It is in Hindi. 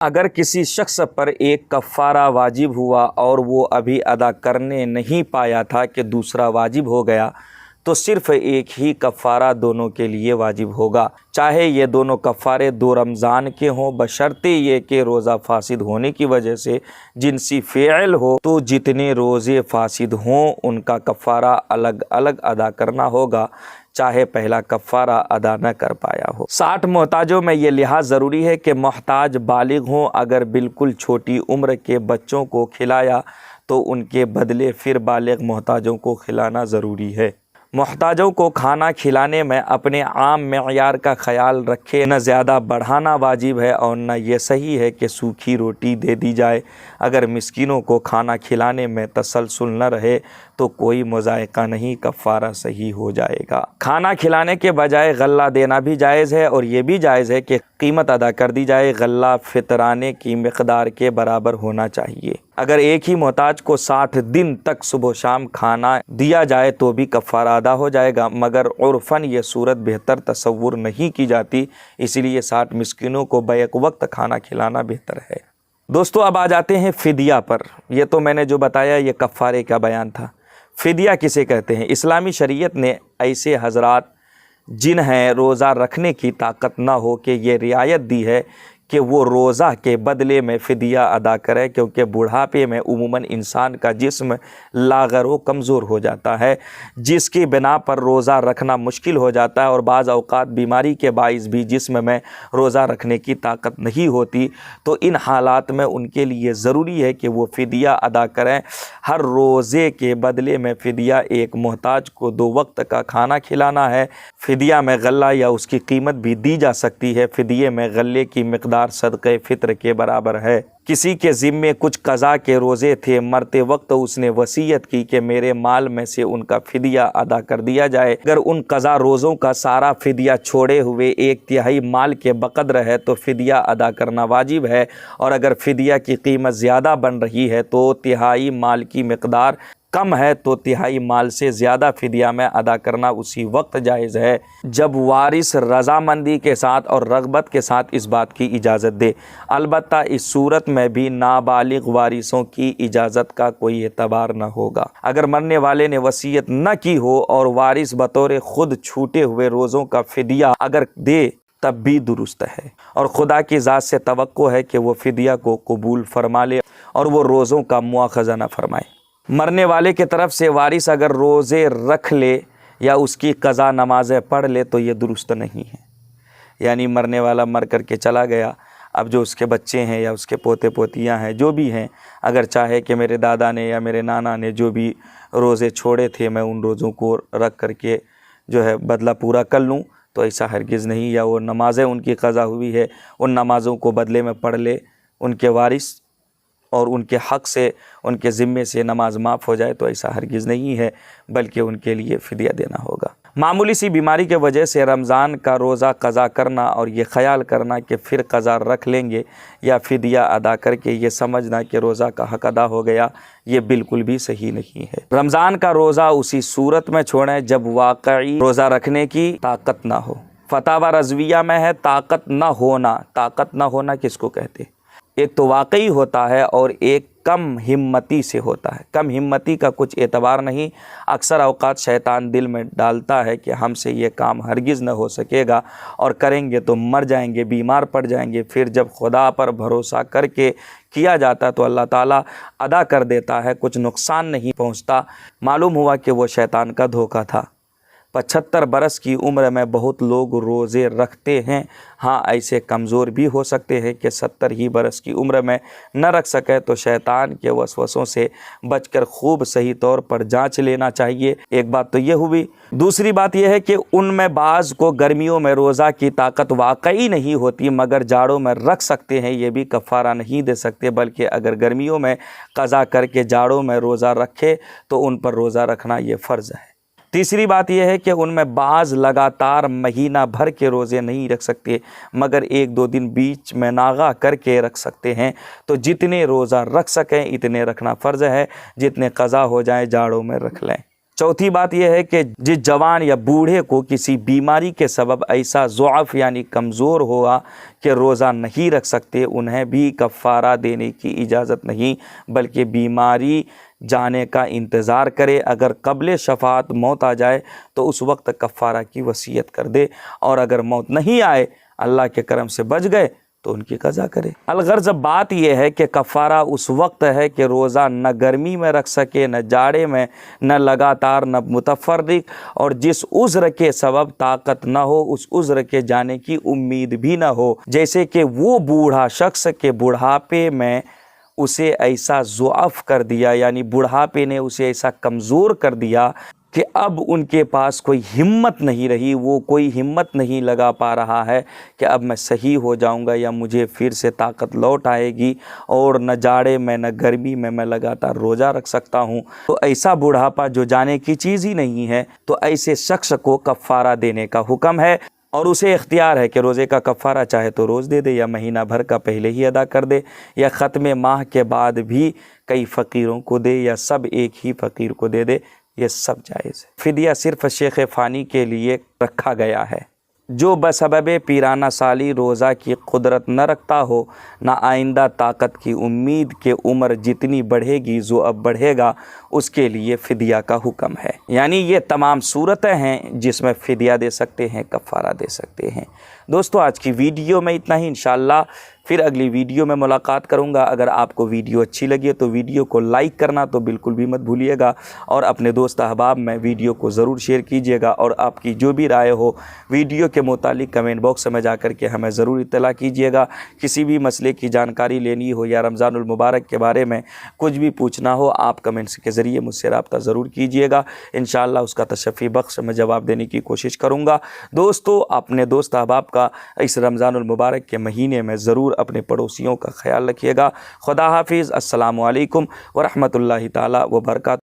अगर किसी शख्स पर एक कफ़ारा वाजिब हुआ और वो अभी अदा करने नहीं पाया था कि दूसरा वाजिब हो गया, तो सिर्फ़ एक ही कफ़ारा दोनों के लिए वाजिब होगा, चाहे ये दोनों कफ़ारे 2 रमज़ान के हों, बशर्ते ये कि रोज़ा फ़ासिद होने की वजह से जिनसी फ़ेल हो। तो जितने रोज़े फ़ासिद हों उनका कफ़ारा अलग अलग अदा करना होगा, चाहे पहला कफ़ारा अदा न कर पाया हो। 60 मोहताजों में ये लिहाज ज़रूरी है कि मोहताज बालिग हों। अगर बिल्कुल छोटी उम्र के बच्चों को खिलाया तो उनके बदले फिर बालिग मोहताजों को खिलाना ज़रूरी है। मोहताजों को खाना खिलाने में अपने आम मेयार का ख्याल रखें, न ज़्यादा बढ़ाना वाजिब है और न ये सही है कि सूखी रोटी दे दी जाए। अगर मिस्कीनों को खाना खिलाने में तसलसल न रहे तो कोई मुज़ायक़ा नहीं, कफ़ारा सही हो जाएगा। खाना खिलाने के बजाय गल्ला देना भी जायज़ है और ये भी जायज़ है कि कीमत अदा कर दी जाए। गल्ला फितराने की मिक़दार के बराबर होना चाहिए। अगर एक ही मोहताज को 60 दिन तक सुबह शाम खाना दिया जाए तो भी कफ़ारा अदा हो जाएगा, मगर उर्फ़न ये सूरत बेहतर तसव्वुर नहीं की जाती, इसीलिए 60 मिस्किनों को बैक वक्त खाना खिलाना बेहतर है। दोस्तों, अब आ जाते हैं फ़िदिया पर। यह तो मैंने जो बताया ये कफ़ारे का बयान था। फ़िदिया किसे कहते हैं? इस्लामी शरीयत ने ऐसे हज़रात जिन्हें रोज़ा रखने की ताकत ना हो कि ये रियायत दी है कि वो रोज़ा के बदले में फ़िदिया अदा करे, क्योंकि बुढ़ापे में उमूमन इंसान का जिस्म लाग़र व कमज़ोर हो जाता है, जिसकी बिना पर रोज़ा रखना मुश्किल हो जाता है और बाज़ औक़ात बीमारी के बाइस भी जिस्म में रोज़ा रखने की ताकत नहीं होती। तो इन हालात में उनके लिए ज़रूरी है कि वो फ़िदिया अदा करें। हर रोज़े के बदले में फ़िदिया एक मोहताज को 2 वक्त का खाना खिलाना है। फ़िदिया में गल्ला या उसकी कीमत भी दी जा सकती है। फ़िदिये में गल्ले की मिक़दार सदक़े फ़ित्र के बराबर है। किसी के ज़िम्मे कुछ क़ज़ा के रोज़े थे, मरते वक्त उसने वसीयत की कि मेरे माल में से उनका फ़िदिया अदा कर दिया जाए। अगर उन क़ज़ा रोज़ों का सारा फ़िदिया छोड़े हुए 1/3 माल के बक़द्र है तो फ़िदिया अदा करना वाजिब है, और अगर फ़िदिया की कीमत ज़्यादा बन रही है तो 1/3 माल की मिक़दार कम है तो 1/3 माल से ज़्यादा फ़िदिया में अदा करना उसी वक्त जायज़ है जब वारिस रज़ामंदी के साथ और रग़बत के साथ इस बात की इजाज़त दे। अलबत्ता इस सूरत में भी नाबालिग वारिसों की इजाज़त का कोई एतबार न होगा। अगर मरने वाले ने वसीयत न की हो और वारिस बतौर ख़ुद छूटे हुए रोज़ों का फ़िदिया अगर दे तब भी दुरुस्त है, और खुदा की ज़ात से तवक्को है कि वो फ़िदिया को कबूल फरमा ले और वो रोज़ों का मुआख़ज़ा न फरमाए। मरने वाले की तरफ से वारिस अगर रोज़े रख ले या उसकी क़ज़ा नमाज़ें पढ़ ले तो ये दुरुस्त नहीं है। यानी मरने वाला मर कर के चला गया, अब जो उसके बच्चे हैं या उसके पोते पोतियां हैं, जो भी हैं, अगर चाहे कि मेरे दादा ने या मेरे नाना ने जो भी रोज़े छोड़े थे मैं उन रोज़ों को रख कर के जो है बदला पूरा कर लूँ, तो ऐसा हरगिज़ नहीं। या वो नमाज़ें उनकी क़ज़ा हुई है उन नमाज़ों को बदले में पढ़ ले उनके वारिस और उनके हक़ से उनके ज़िम्मे से नमाज माफ़ हो जाए, तो ऐसा हरगिज़ नहीं है, बल्कि उनके लिए फ़िदिया देना होगा। मामूली सी बीमारी के वजह से रमज़ान का रोज़ा क़ज़ा करना और ये ख़याल करना कि फ़िर क़ज़ा रख लेंगे या फ़िदिया अदा करके ये समझना कि रोज़ा का हक़ अदा हो गया, ये बिल्कुल भी सही नहीं है। रमज़ान का रोज़ा उसी सूरत में छोड़ें जब वाक़ई रोज़ा रखने की ताकत ना हो। फ़तावा रज़विया में है ताकत न होना। ताकत न होना किसको कहते हैं? एक तो वाकई होता है और एक कम हिम्मती से होता है। कम हिम्मती का कुछ एतबार नहीं। अक्सर औक़ात शैतान दिल में डालता है कि हमसे ये काम हरगिज़ न हो सकेगा और करेंगे तो मर जाएंगे, बीमार पड़ जाएंगे। फिर जब खुदा पर भरोसा करके किया जाता तो अल्लाह ताला अदा कर देता है, कुछ नुकसान नहीं पहुँचता। मालूम हुआ कि वो शैतान का धोखा था। 75 बरस की उम्र में बहुत लोग रोज़े रखते हैं। हाँ, ऐसे कमज़ोर भी हो सकते हैं कि 70 ही बरस की उम्र में न रख सके, तो शैतान के वसवसों से बचकर खूब सही तौर पर जांच लेना चाहिए। एक बात तो ये हुई। दूसरी बात यह है कि उनमें बाज़ को गर्मियों में रोज़ा की ताकत वाकई नहीं होती मगर जाड़ों में रख सकते हैं, ये भी कफ़ारा नहीं दे सकते, बल्कि अगर गर्मियों में क़ज़ा करके जाड़ों में रोज़ा रखे तो उन पर रोज़ा रखना ये फ़र्ज़ है। तीसरी बात यह है कि उनमें बाज़ लगातार महीना भर के रोज़े नहीं रख सकते मगर 1-2 दिन बीच में नागा करके रख सकते हैं। तो जितने रोज़ा रख सकें इतने रखना फ़र्ज़ है, जितने क़ज़ा हो जाएं जाड़ों में रख लें। चौथी बात यह है कि जिस जवान या बूढ़े को किसी बीमारी के सबब ऐसा ज़ुआफ़ यानी कमज़ोर हुआ कि रोज़ा नहीं रख सकते, उन्हें भी कफ़ारा देने की इजाज़त नहीं, बल्कि बीमारी जाने का इंतज़ार करे। अगर क़ब्ल शफ़ाअत मौत आ जाए तो उस वक्त कफ़ारा की वसीयत कर दे, और अगर मौत नहीं आए, अल्लाह के करम से बच गए, तो उनकी क़ज़ा करे। अलगर्ज़ बात यह है कि कफ़ारा उस वक्त है कि रोज़ा न गर्मी में रख सके, न जाड़े में, न लगातार, न मुतफ़र्रिक़, और जिस उज़्र के सबब ताकत न हो, उस उज़्र के जाने की उम्मीद भी न हो। जैसे कि वो बूढ़ा शख्स के बुढ़ापे में उसे ऐसा ज़ुआफ़ कर दिया, यानी बुढ़ापे ने उसे ऐसा कमज़ोर कर दिया कि अब उनके पास कोई हिम्मत नहीं रही, वो कोई हिम्मत नहीं लगा पा रहा है कि अब मैं सही हो जाऊंगा या मुझे फिर से ताकत लौट आएगी, और न जाड़े में न गर्मी में मैं लगातार रोज़ा रख सकता हूं। तो ऐसा बुढ़ापा जो जाने की चीज़ ही नहीं है, तो ऐसे शख्स को कफ़ारा देने का हुक्म है, और उसे इख्तियार है कि रोज़े का कफ़ारा चाहे तो रोज़ दे दे, या महीना भर का पहले ही अदा कर दे, या ख़त्म माह के बाद भी कई फ़कीरों को दे, या सब एक ही फ़कीर को दे दे, ये सब जायज़ है। फ़िदिया सिर्फ़ शेख फ़ानी के लिए रखा गया है। जो बसबबे पीराना साली रोज़ा की कुदरत न रखता हो, ना आइंदा ताकत की उम्मीद के उम्र जितनी बढ़ेगी जो अब बढ़ेगा, उसके लिए फ़िदिया का हुक्म है। यानी ये तमाम सूरतें हैं जिसमें फ़िदिया दे सकते हैं, कफ़ारा दे सकते हैं। दोस्तों, आज की वीडियो में इतना ही। इंशाअल्लाह फिर अगली वीडियो में मुलाकात करूंगा। अगर आपको वीडियो अच्छी लगी तो वीडियो को लाइक करना तो बिल्कुल भी मत भूलिएगा, और अपने दोस्त अहबाब में वीडियो को ज़रूर शेयर कीजिएगा, और आपकी जो भी राय हो वीडियो के मुतालिक कमेंट बॉक्स में जा कर के हमें ज़रूर इत्तला कीजिएगा। किसी भी मसले की जानकारी लेनी हो या रमज़ानुल मुबारक के बारे में कुछ भी पूछना हो, आप कमेंट्स के ज़रिए मुझसे रब्ता ज़रूर कीजिएगा। इंशाअल्लाह उसका तशफ़ी बख्श मैं जवाब देने की कोशिश करूँगा। दोस्तों, अपने दोस्त अहबाब का इस रमज़ानुल मुबारक के महीने में ज़रूर अपने पड़ोसियों का ख्याल रखिएगा। खुदा हाफिज़। अस्सलामु अलैकुम व रहमतुल्लाहि ताला व बरकातहू।